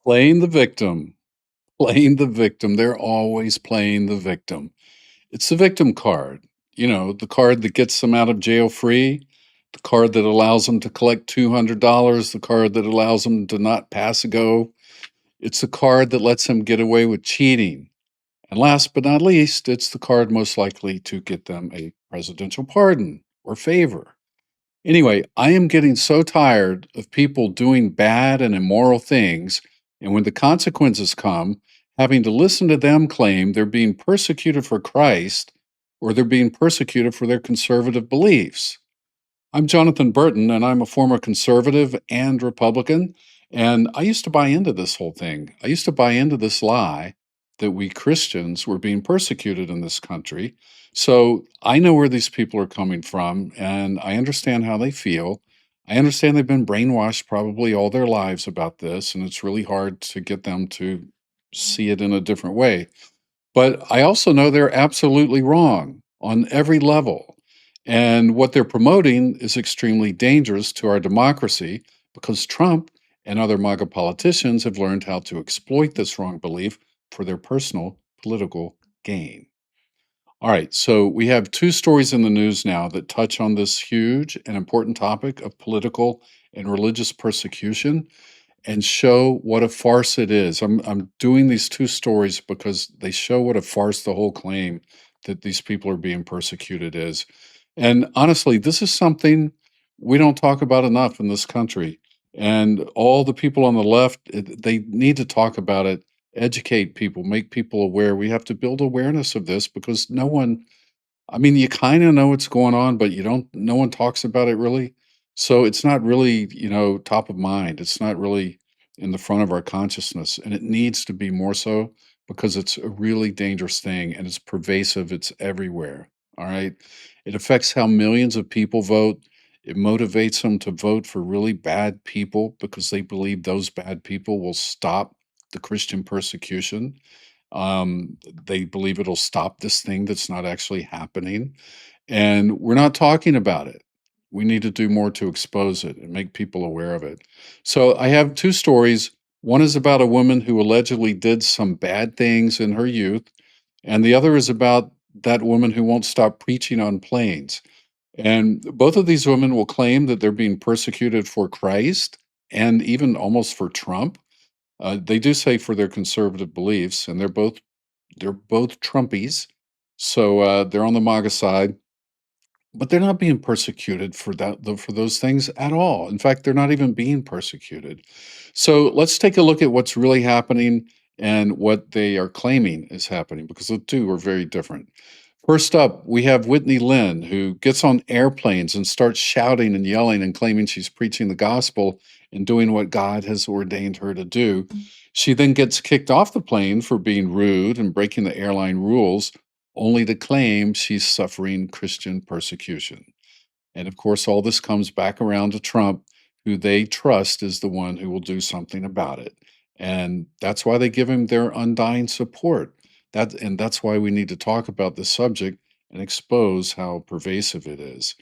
Playing the victim, playing the victim. They're always playing the victim. It's the victim card, the card that gets them out of jail free, the card that allows them to collect $200, the card that allows them to not pass a go. It's the card that lets them get away with cheating. And last but not least, it's the card most likely to get them a presidential pardon or favor. Anyway, I am getting so tired of people doing bad and immoral things, and when the consequences come, having to listen to them claim they're being persecuted for Christ or they're being persecuted for their conservative beliefs. I'm Jonathan Burton, and I'm a former conservative and Republican. And I used to buy into this whole thing. I used to buy into this lie that we Christians were being persecuted in this country. So I know where these people are coming from, and I understand how they feel. I understand they've been brainwashed probably all their lives about this, and it's really hard to get them to see it in a different way. But I also know they're absolutely wrong on every level. And what they're promoting is extremely dangerous to our democracy because Trump and other MAGA politicians have learned how to exploit this wrong belief for their personal political gain. All right, so we have two stories in the news now that touch on this huge and important topic of political and religious persecution and show what a farce it is. I'm doing these two stories because they show what a farce the whole claim that these people are being persecuted is. And honestly, this is something we don't talk about enough in this country. And all the people on the left, they need to talk about it, educate people, make people aware. We have to build awareness of this because you kind of know what's going on, but no one talks about it really. So it's not really, top of mind. It's not really in the front of our consciousness. And it needs to be more so because it's a really dangerous thing and it's pervasive. It's everywhere. All right. It affects how millions of people vote. It motivates them to vote for really bad people because they believe those bad people will stop the Christian persecution. They believe it'll stop this thing that's not actually happening. And we're not talking about it. We need to do more to expose it and make people aware of it. So I have two stories. One is about a woman who allegedly did some bad things in her youth, and the other is about that woman who won't stop preaching on planes. And both of these women will claim that they're being persecuted for Christ and even almost for Trump. They do say for their conservative beliefs, and they're both Trumpies, so they're on the MAGA side, but they're not being persecuted for for those things at all. In fact, they're not even being persecuted. So let's take a look at what's really happening and what they are claiming is happening, because the two are very different. First up, we have Whitney Lynn, who gets on airplanes and starts shouting and yelling and claiming she's preaching the gospel and doing what God has ordained her to do. She then gets kicked off the plane for being rude and breaking the airline rules, only to claim she's suffering Christian persecution. And of course, all this comes back around to Trump, who they trust is the one who will do something about it. And that's why they give him their undying support. That's why we need to talk about this subject and expose how pervasive it is.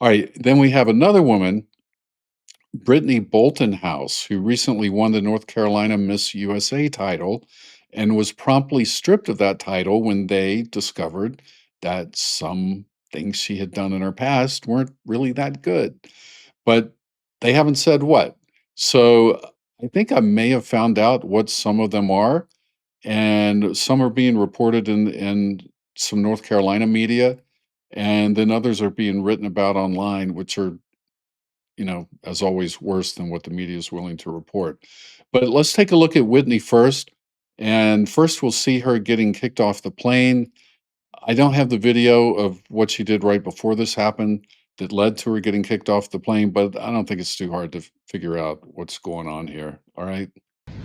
All right, then we have another woman, Brittany Bolton House, who recently won the North Carolina Miss USA title and was promptly stripped of that title when they discovered that some things she had done in her past weren't really that good. But they haven't said what. So I think I may have found out what some of them are, and some are being reported in some North Carolina media, and then others are being written about online, which are, as always, worse than what the media is willing to report. But let's take a look at Whitney first. And first, we'll see her getting kicked off the plane. I don't have the video of what she did right before this happened that led to her getting kicked off the plane, but I don't think it's too hard to figure out what's going on here. All right.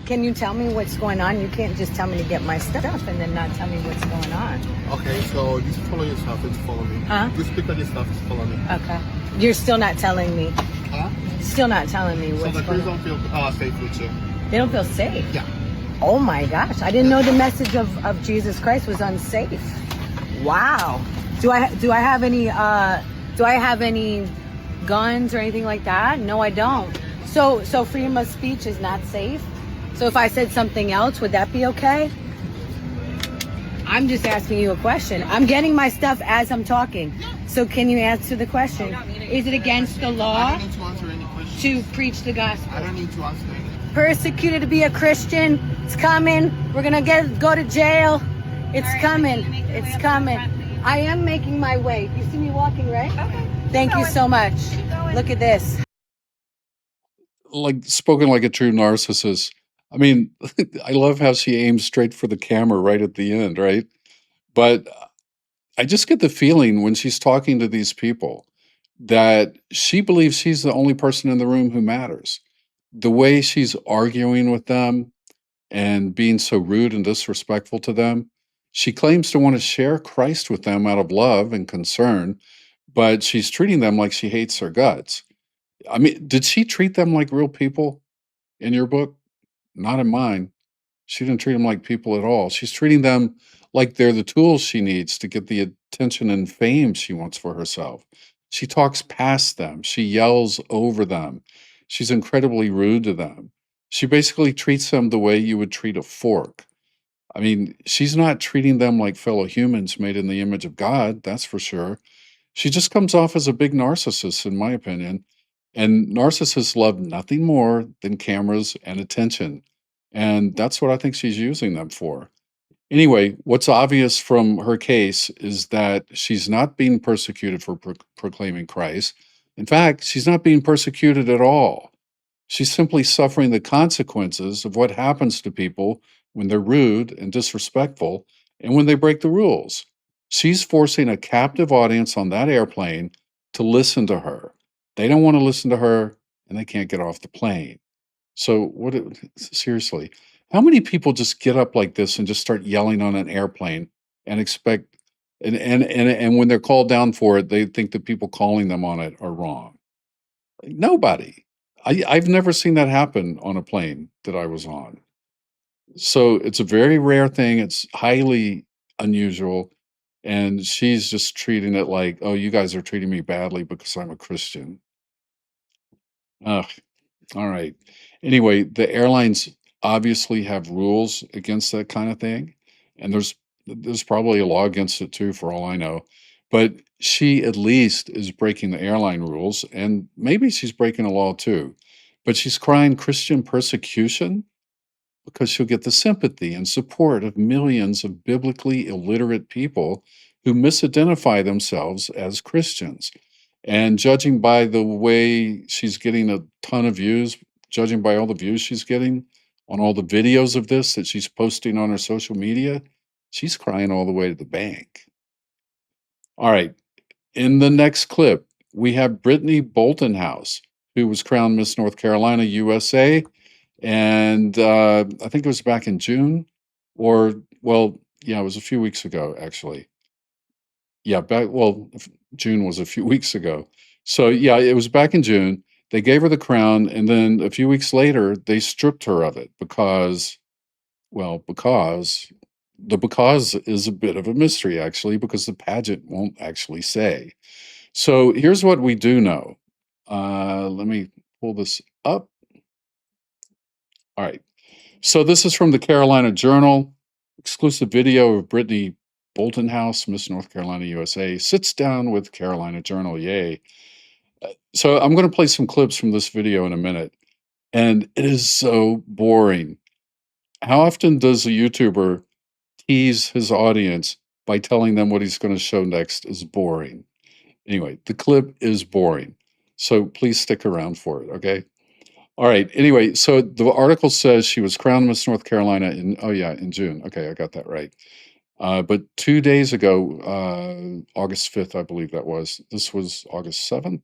Can you tell me what's going on? You can't just tell me to get my stuff and then not tell me what's going on. Okay, so you follow your stuff and follow me. Huh? You speak on your stuff, just follow me. Okay. You're still not telling me. Huh? Still not telling me So what's the going crews on. don't feel safe with you. They don't feel safe. Yeah. Oh my gosh. I didn't know the message of Jesus Christ was unsafe. Wow. Do I have any guns or anything like that? No, I don't. So freedom of speech is not safe? So if I said something else, would that be okay? I'm just asking you a question. I'm getting my stuff as I'm talking. So can you answer the question? Is it against the I law don't need to answer any questions. to preach the gospel? I don't need to answer any. Persecuted to be a Christian. It's coming. We're gonna go to jail. It's coming. It's coming. I am making my way. You see me walking, right? Okay. Thank you so much. going. Look at this. Like spoken like a true narcissist. I mean, I love how she aims straight for the camera right at the end, right? But I just get the feeling when she's talking to these people that she believes she's the only person in the room who matters. The way she's arguing with them and being so rude and disrespectful to them, she claims to want to share Christ with them out of love and concern, but she's treating them like she hates their guts. I mean, did she treat them like real people in your book? Not in mine. She didn't treat them like people at all. She's treating them like they're the tools she needs to get the attention and fame she wants for herself. She talks past them. She yells over them. She's incredibly rude to them. She basically treats them the way you would treat a fork. I mean, she's not treating them like fellow humans made in the image of God, that's for sure. She just comes off as a big narcissist, in my opinion. And narcissists love nothing more than cameras and attention. And that's what I think she's using them for. Anyway, what's obvious from her case is that she's not being persecuted for proclaiming Christ. In fact, she's not being persecuted at all. She's simply suffering the consequences of what happens to people when they're rude and disrespectful and when they break the rules. She's forcing a captive audience on that airplane to listen to her. They don't want to listen to her and they can't get off the plane. So, seriously, how many people just get up like this and just start yelling on an airplane and expect, and when they're called down for it, they think the people calling them on it are wrong? Nobody. I've never seen that happen on a plane that I was on. So it's a very rare thing. It's highly unusual. And she's just treating it like, oh, you guys are treating me badly because I'm a Christian. Ugh, all right. Anyway, the airlines obviously have rules against that kind of thing. And there's probably a law against it too, for all I know. But she at least is breaking the airline rules, and maybe she's breaking a law too. But she's crying Christian persecution because she'll get the sympathy and support of millions of biblically illiterate people who misidentify themselves as Christians. And judging by the way she's getting a ton of views, judging by all the views she's getting on all the videos of this that she's posting on her social media, she's crying all the way to the bank. All right. In the next clip, we have Brittany Boltonhouse, who was crowned Miss North Carolina, USA. And I think it was back in June, or, well, yeah, it was a few weeks ago, actually. Yeah, June was a few weeks ago. So, yeah, it was back in June. They gave her the crown, and then a few weeks later, they stripped her of it because because is a bit of a mystery, actually, because the pageant won't actually say. So here's what we do know. Let me pull this up. All right. So this is from the Carolina Journal. Exclusive video of Brittany Boltonhouse, Miss North Carolina, USA, sits down with Carolina Journal. Yay. So I'm going to play some clips from this video in a minute. And it is so boring. How often does a YouTuber tease his audience by telling them what he's going to show next is boring? Anyway, the clip is boring. So please stick around for it, okay? All right. Anyway, so the article says she was crowned Miss North Carolina in June. Okay, I got that right. But 2 days ago, August 5th, I believe that was. This was August 7th?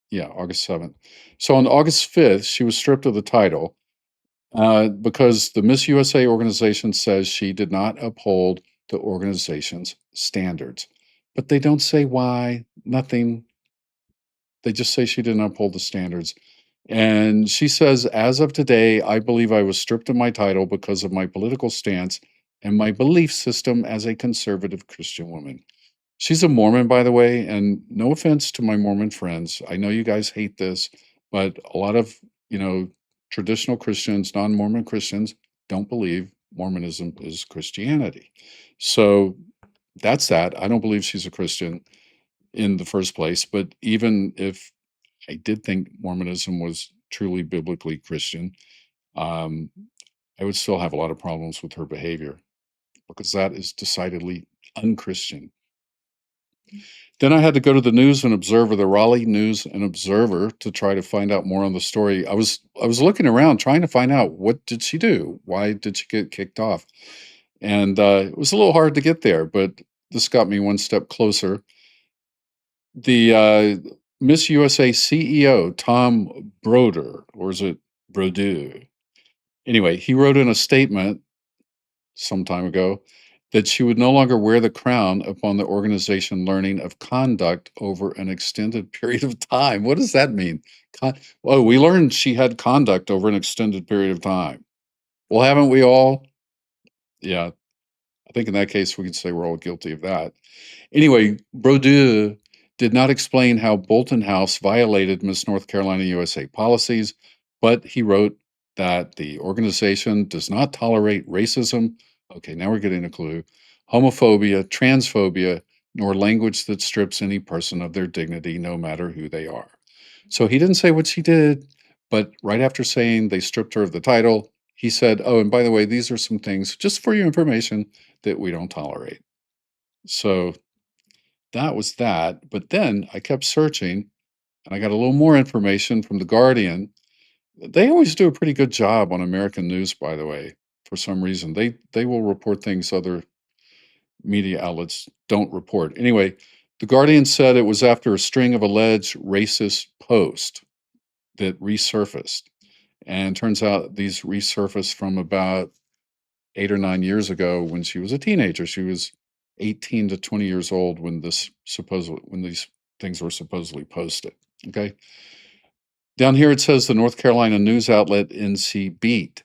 Yeah, August 7th. So on August 5th, she was stripped of the title because the Miss USA organization says she did not uphold the organization's standards. But they don't say why, nothing. They just say she didn't uphold the standards. And she says, as of today, I believe I was stripped of my title because of my political stance and my belief system as a conservative Christian woman. She's a Mormon, by the way, and no offense to my Mormon friends. I know you guys hate this, but a lot of, traditional Christians, non-Mormon Christians, don't believe Mormonism is Christianity. So that's that. I don't believe she's a Christian in the first place. But even if I did think Mormonism was truly biblically Christian, um, I would still have a lot of problems with her behavior because that is decidedly unchristian. Then I had to go to the News and Observer, the Raleigh News and Observer, to try to find out more on the story. I was looking around trying to find out, what did she do? Why did she get kicked off? And it was a little hard to get there, but this got me one step closer. The Miss USA CEO, Tom Broder, or is it Brodeau? Anyway, he wrote in a statement some time ago that she would no longer wear the crown upon the organization learning of conduct over an extended period of time. What does that mean? Well, we learned she had conduct over an extended period of time. Well, haven't we all? Yeah, I think in that case, we could say we're all guilty of that. Anyway, Brodeau did not explain how Bolton House violated Miss North Carolina USA policies, but he wrote that the organization does not tolerate racism. Okay, now we're getting a clue. Homophobia, transphobia, nor language that strips any person of their dignity, no matter who they are. So he didn't say what she did, but right after saying they stripped her of the title, he said, oh, and by the way, these are some things, just for your information, that we don't tolerate. So that was that. But then I kept searching and I got a little more information from The Guardian. They always do a pretty good job on American news, by the way, for some reason. They will report things other media outlets don't report. Anyway, The Guardian said it was after a string of alleged racist posts that resurfaced. And turns out these resurfaced from about 8 or 9 years ago when she was a teenager. She was 18 to 20 years old when these things were supposedly posted. Okay. Down here it says the North Carolina news outlet NC Beat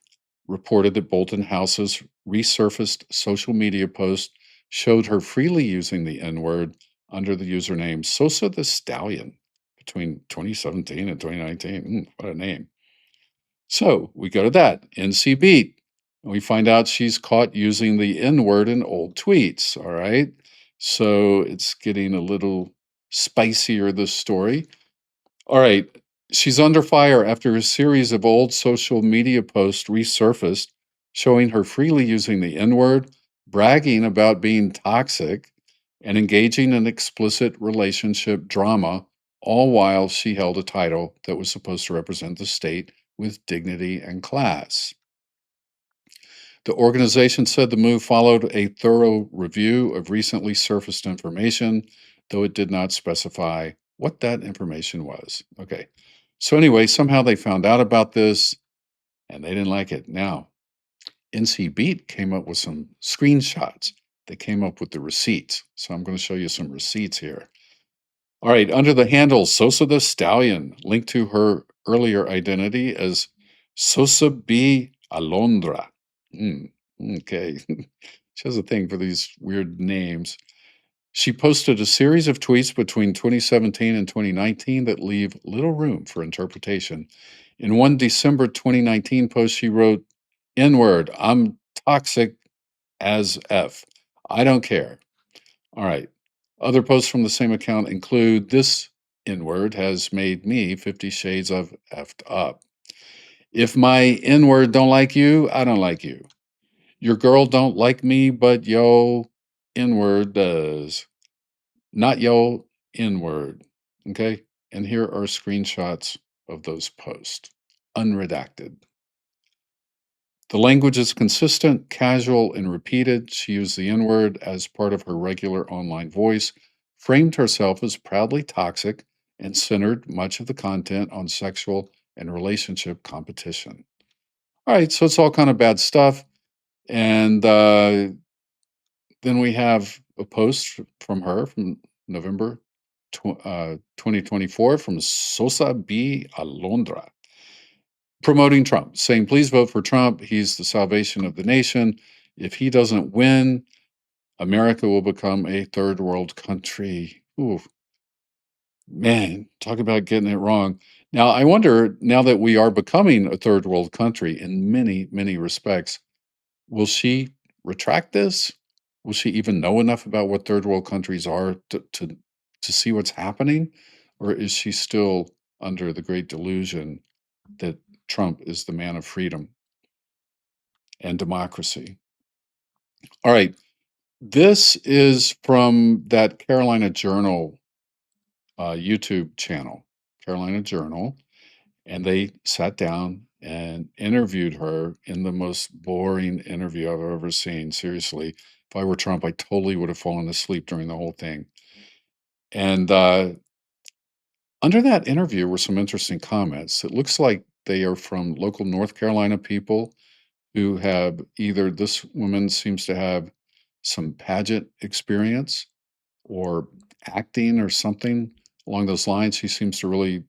reported that Bolton House's resurfaced social media post showed her freely using the N-word under the username Sosa the Stallion between 2017 and 2019. What a name. So we go to that, NC Beat, and we find out she's caught using the N-word in old tweets, all right? So it's getting a little spicier, this story. All right, she's under fire after a series of old social media posts resurfaced showing her freely using the N-word, bragging about being toxic, and engaging in explicit relationship drama, all while she held a title that was supposed to represent the state with dignity and class. The organization said the move followed a thorough review of recently surfaced information, though it did not specify what that information was. Okay, so anyway, somehow they found out about this and they didn't like it. Now, NC Beat came up with some screenshots. They came up with the receipts. So I'm going to show you some receipts here. All right, under the handle Sosa the Stallion, linked to her earlier identity as Sosa B. Alondra. Okay. She has a thing for these weird names. She posted a series of tweets between 2017 and 2019 that leave little room for interpretation. In one December 2019 post, she wrote, N-word, I'm toxic as F. I don't care. All right. Other posts from the same account include, this N-word has made me 50 shades of effed up. If my N-word don't like you, I don't like you. Your girl don't like me, but yo N-word does. Not yo N-word. Okay? And here are screenshots of those posts. Unredacted. The language is consistent, casual, and repeated. She used the N-word as part of her regular online voice, framed herself as proudly toxic, and centered much of the content on sexual and relationship competition. All right, so it's all kind of bad stuff. And then we have a post from her from November 2024 from Sosa B. Alondra, promoting Trump, saying, please vote for Trump. He's the salvation of the nation. If he doesn't win, America will become a third world country. Ooh, man, talk about getting it wrong. Now, I wonder, now that we are becoming a third world country in many, many respects, will she retract this? Will she even know enough about what third world countries are to see what's happening? Or is she still under the great delusion that Trump is the man of freedom and democracy? All right. This is from that Carolina Journal YouTube channel, Carolina Journal, and they sat down and interviewed her in the most boring interview I've ever seen. Seriously, if I were Trump, I totally would have fallen asleep during the whole thing. And under that interview were some interesting comments. It looks like they are from local North Carolina people who have either, this woman seems to have some pageant experience or acting or something along those lines. She seems to really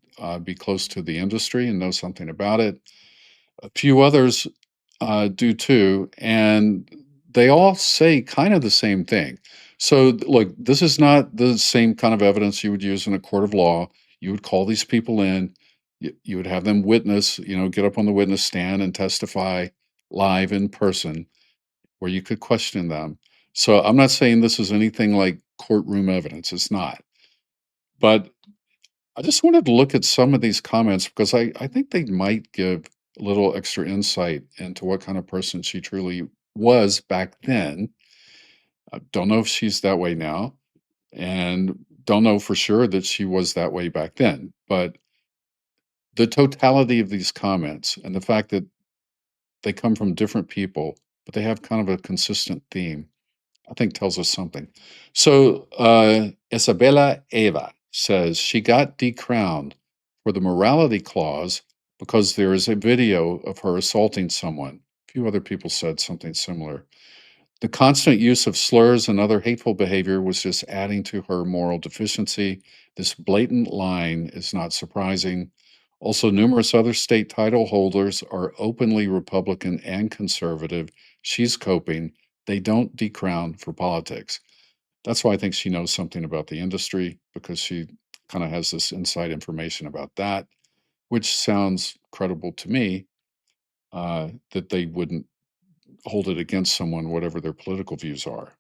be close to the industry and know something about it. A few others do too, and they all say kind of the same thing. So, look, this is not the same kind of evidence you would use in a court of law. You would call these people in, you would have them witness, get up on the witness stand and testify live in person where you could question them. So, I'm not saying this is anything like courtroom evidence. It's not. But I just wanted to look at some of these comments because I think they might give a little extra insight into what kind of person she truly was back then. I don't know if she's that way now, and don't know for sure that she was that way back then. But the totality of these comments and the fact that they come from different people, but they have kind of a consistent theme, I think tells us something. So Isabella Eva says she got decrowned for the morality clause because there is a video of her assaulting someone. A few other people said something similar. The constant use of slurs and other hateful behavior was just adding to her moral deficiency. This blatant lying is not surprising. Also, numerous other state title holders are openly Republican and conservative. She's coping. They don't decrown for politics. That's why I think she knows something about the industry because she kind of has this inside information about that, which sounds credible to me that they wouldn't hold it against someone, whatever their political views are.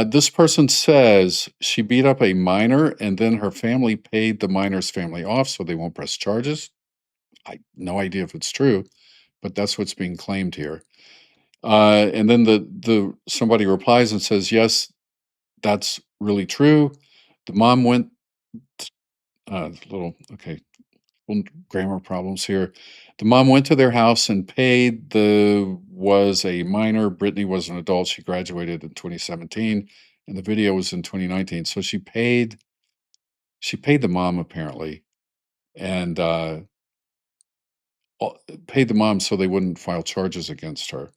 This person says she beat up a minor and then her family paid the minor's family off so they won't press charges. I no idea if it's true, but that's what's being claimed here. And then the somebody replies and says, yes, that's really true. The mom went little okay, little grammar problems here. The mom went to their house and paid. The was a minor. Brittany was an adult. She graduated in 2017, and the video was in 2019. So she paid. She paid the mom apparently, and paid the mom so they wouldn't file charges against her.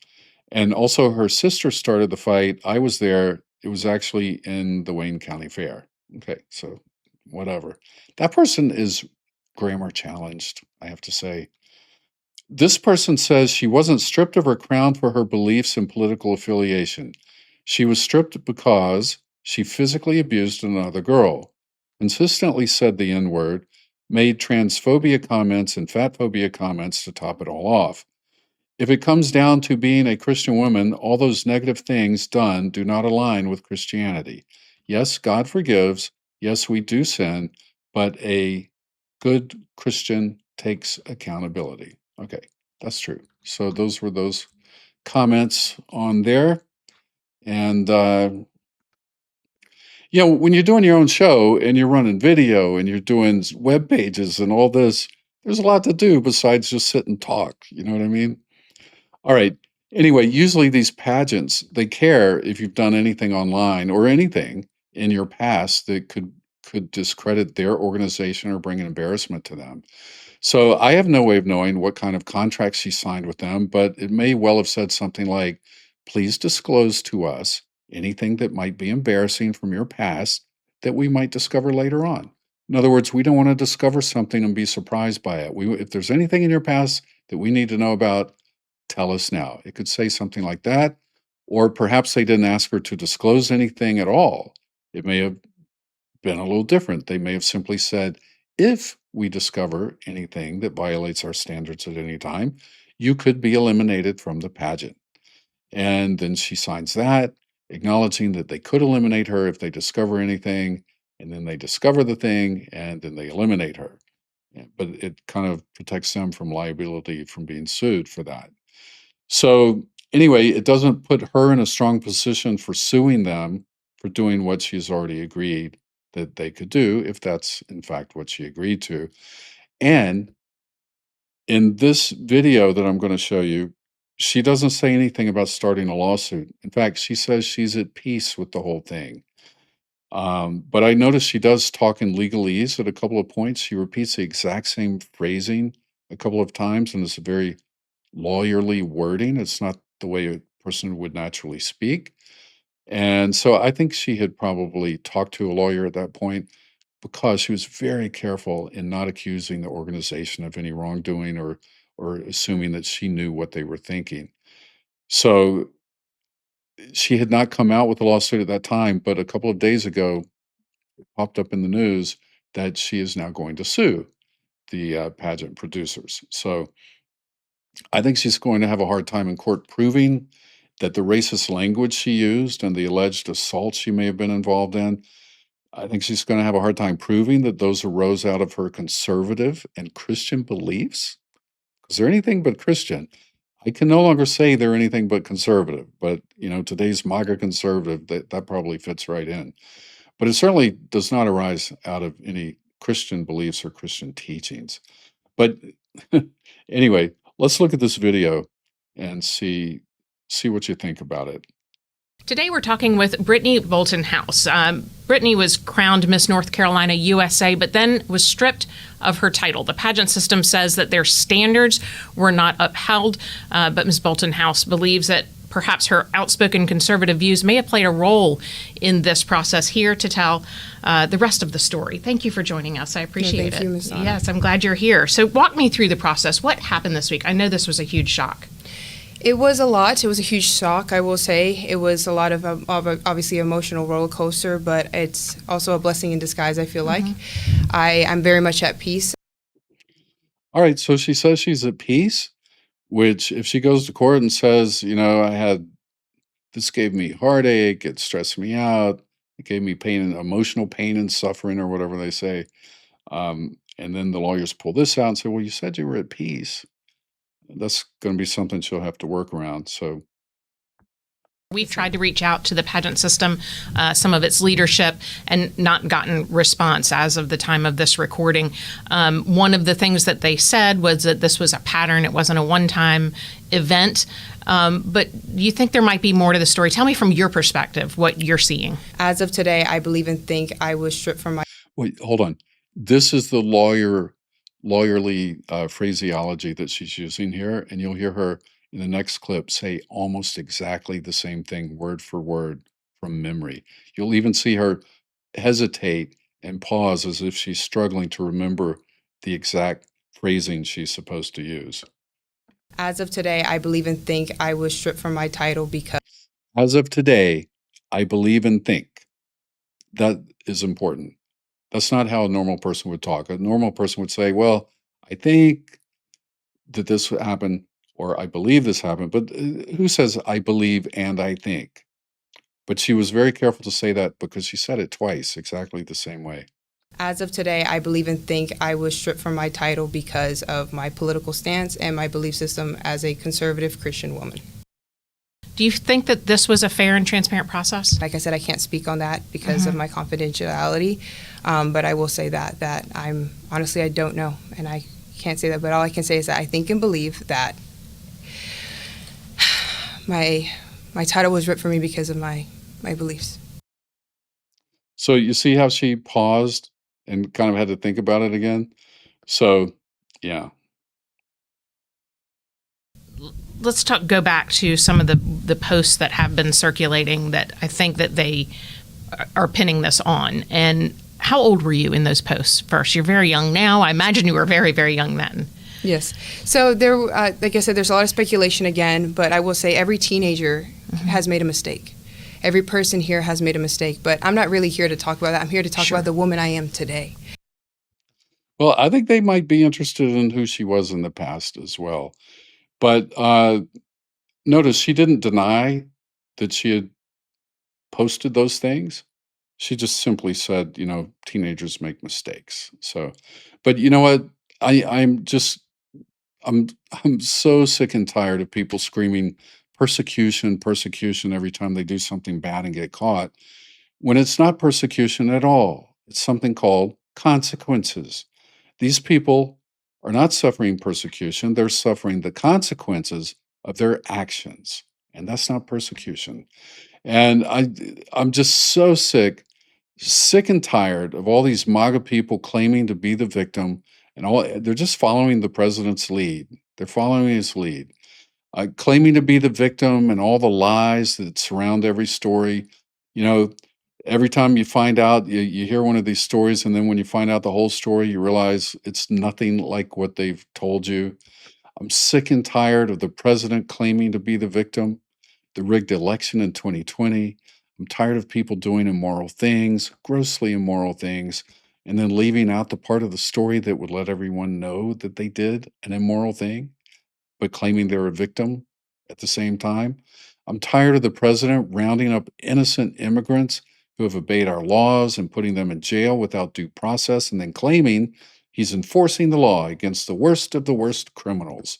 And also, her sister started the fight. I was there. It was actually in the Wayne County Fair. Okay, so whatever. That person is grammar challenged, I have to say. This person says she wasn't stripped of her crown for her beliefs and political affiliation. She was stripped because she physically abused another girl, consistently said the N word, made transphobia comments and fatphobia comments to top it all off. If it comes down to being a Christian woman, all those negative things done do not align with Christianity. Yes, God forgives. Yes, we do sin, but a good Christian takes accountability. Okay, that's true. So those were those comments on there. And, when you're doing your own show and you're running video and you're doing web pages and all this, there's a lot to do besides just sit and talk. You know what I mean? All right. Anyway, usually these pageants, they care if you've done anything online or anything in your past that could discredit their organization or bring an embarrassment to them. So I have no way of knowing what kind of contract she signed with them, but it may well have said something like, please disclose to us anything that might be embarrassing from your past that we might discover later on. In other words, we don't want to discover something and be surprised by it. If there's anything in your past that we need to know about, tell us now. It could say something like that, or perhaps they didn't ask her to disclose anything at all. It may have been a little different. They may have simply said if we discover anything that violates our standards at any time, you could be eliminated from the pageant. And then she signs that, acknowledging that they could eliminate her if they discover anything, and then they discover the thing, and then they eliminate her. But it kind of protects them from liability from being sued for that. So anyway, it doesn't put her in a strong position for suing them for doing what she's already agreed that they could do, if that's in fact what she agreed to. And in this video that I'm going to show you, she doesn't say anything about starting a lawsuit. In fact, she says she's at peace with the whole thing. But I noticed she does talk in legalese at a couple of points. She repeats the exact same phrasing a couple of times, and it's a very lawyerly wording. It's not the way a person would naturally speak. And so I think she had probably talked to a lawyer at that point because she was very careful in not accusing the organization of any wrongdoing or assuming that she knew what they were thinking. So she had not come out with a lawsuit at that time, but a couple of days ago, it popped up in the news that she is now going to sue the pageant producers. So I think she's going to have a hard time in court proving that the racist language she used and the alleged assault she may have been involved in, I think she's going to have a hard time proving that those arose out of her conservative and Christian beliefs. Because they're anything but Christian. I can no longer say they're anything but conservative, but today's MAGA conservative, that probably fits right in. But it certainly does not arise out of any Christian beliefs or Christian teachings. But anyway, let's look at this video and see what you think about it. Today we're talking with Brittany Bolton House. Brittany was crowned Miss North Carolina USA, but then was stripped of her title. The pageant system says that their standards were not upheld, but Ms. Bolton House believes that perhaps her outspoken conservative views may have played a role in this process. Here to tell the rest of the story. Thank you for joining us. I appreciate it. Thank you, Ms. Donna. Yes, I'm glad you're here. So walk me through the process. What happened this week? I know this was a huge shock. It was a lot. It was a huge shock, I will say. It was a lot of obviously emotional roller coaster, but it's also a blessing in disguise, I feel like. I'm very much at peace. All right, so she says she's at peace, which if she goes to court and says, this gave me heartache, it stressed me out, it gave me pain and emotional pain and suffering or whatever they say. And then the lawyers pull this out and say, well, you said you were at peace. That's going to be something she'll have to work around. So we've tried to reach out to the pageant system, some of its leadership, and not gotten response as of the time of this recording. One of the things that they said was that this was a pattern. It wasn't a one-time event. But do you think there might be more to the story? Tell me from your perspective what you're seeing. As of today, I believe and think I was stripped from my... wait, hold on. This is the lawyerly phraseology that she's using here, and you'll hear her in the next clip say almost exactly the same thing word for word from memory. You'll even see her hesitate and pause as if she's struggling to remember the exact phrasing she's supposed to use. As of today, I believe and think I was stripped from my title because... As of today, I believe and think. That is important. That's not how a normal person would talk. A normal person would say, well, I think that this happened, or I believe this happened. But who says I believe and I think? But she was very careful to say that because she said it twice, exactly the same way. As of today, I believe and think I was stripped from my title because of my political stance and my belief system as a conservative Christian woman. Do you think that this was a fair and transparent process? Like I said, I can't speak on that because of my confidentiality, but I will say that I'm honestly, I don't know, and I can't say that, but all I can say is that I think and believe that my title was ripped from me because of my beliefs. So you see how she paused and kind of had to think about it again? So, yeah. Let's go back to some of the posts that have been circulating that I think that they are pinning this on. And how old were you in those posts first? You're very young now. I imagine you were very, very young then. Yes. So there, like I said, there's a lot of speculation again, but I will say every teenager has made a mistake. Every person here has made a mistake, but I'm not really here to talk about that. I'm here to talk about the woman I am today. Well, I think they might be interested in who she was in the past as well. But notice she didn't deny that she had posted those things. She just simply said, teenagers make mistakes. So, but you know what? I'm just I'm I'm so sick and tired of people screaming persecution, persecution every time they do something bad and get caught, when it's not persecution at all. It's something called consequences. These people are not suffering persecution, they're suffering the consequences of their actions. And that's not persecution. And I'm just so sick and tired of all these MAGA people claiming to be the victim, and they're just following the president's lead. They're following his lead, claiming to be the victim and all the lies that surround every story. You know, every time you find out, you hear one of these stories, and then when you find out the whole story, you realize it's nothing like what they've told you. I'm sick and tired of the president claiming to be the victim, the rigged election in 2020. I'm tired of people doing immoral things, grossly immoral things, and then leaving out the part of the story that would let everyone know that they did an immoral thing, but claiming they're a victim at the same time. I'm tired of the president rounding up innocent immigrants who have obeyed our laws and putting them in jail without due process and then claiming he's enforcing the law against the worst of the worst criminals.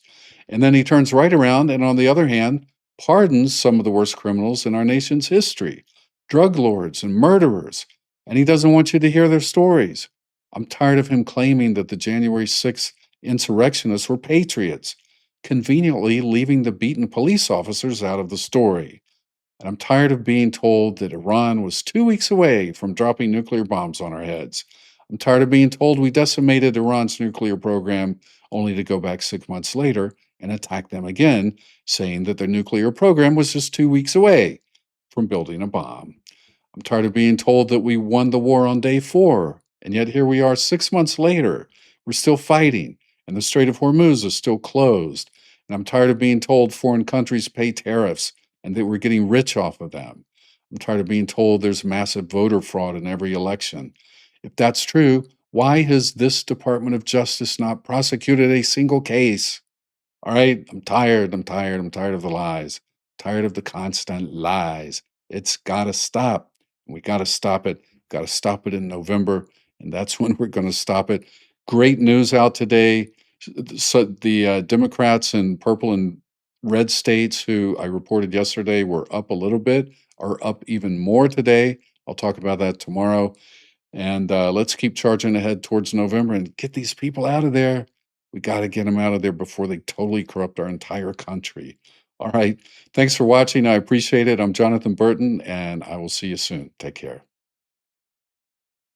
And then he turns right around and, on the other hand, pardons some of the worst criminals in our nation's history, drug lords and murderers, and he doesn't want you to hear their stories. I'm tired of him claiming that the January 6th insurrectionists were patriots, conveniently leaving the beaten police officers out of the story. And I'm tired of being told that Iran was 2 weeks away from dropping nuclear bombs on our heads. I'm tired of being told we decimated Iran's nuclear program only to go back 6 months later and attack them again, saying that their nuclear program was just 2 weeks away from building a bomb. I'm tired of being told that we won the war on day 4, and yet here we are 6 months later. We're still fighting, and the Strait of Hormuz is still closed. And I'm tired of being told foreign countries pay tariffs and that we're getting rich off of them. I'm tired of being told there's massive voter fraud in every election. If that's true, why has this Department of Justice not prosecuted a single case? All right, I'm tired. I'm tired of the lies. Tired of the constant lies. It's got to stop. We got to stop it. Got to stop it in November, and that's when we're going to stop it. Great news out today. So the Democrats in purple and red states, who I reported yesterday were up a little bit, are up even more today. I'll talk about that tomorrow. And let's keep charging ahead towards November and get these people out of there. We got to get them out of there before they totally corrupt our entire country. All right. Thanks for watching. I appreciate it. I'm Jonathan Burton, and I will see you soon. Take care.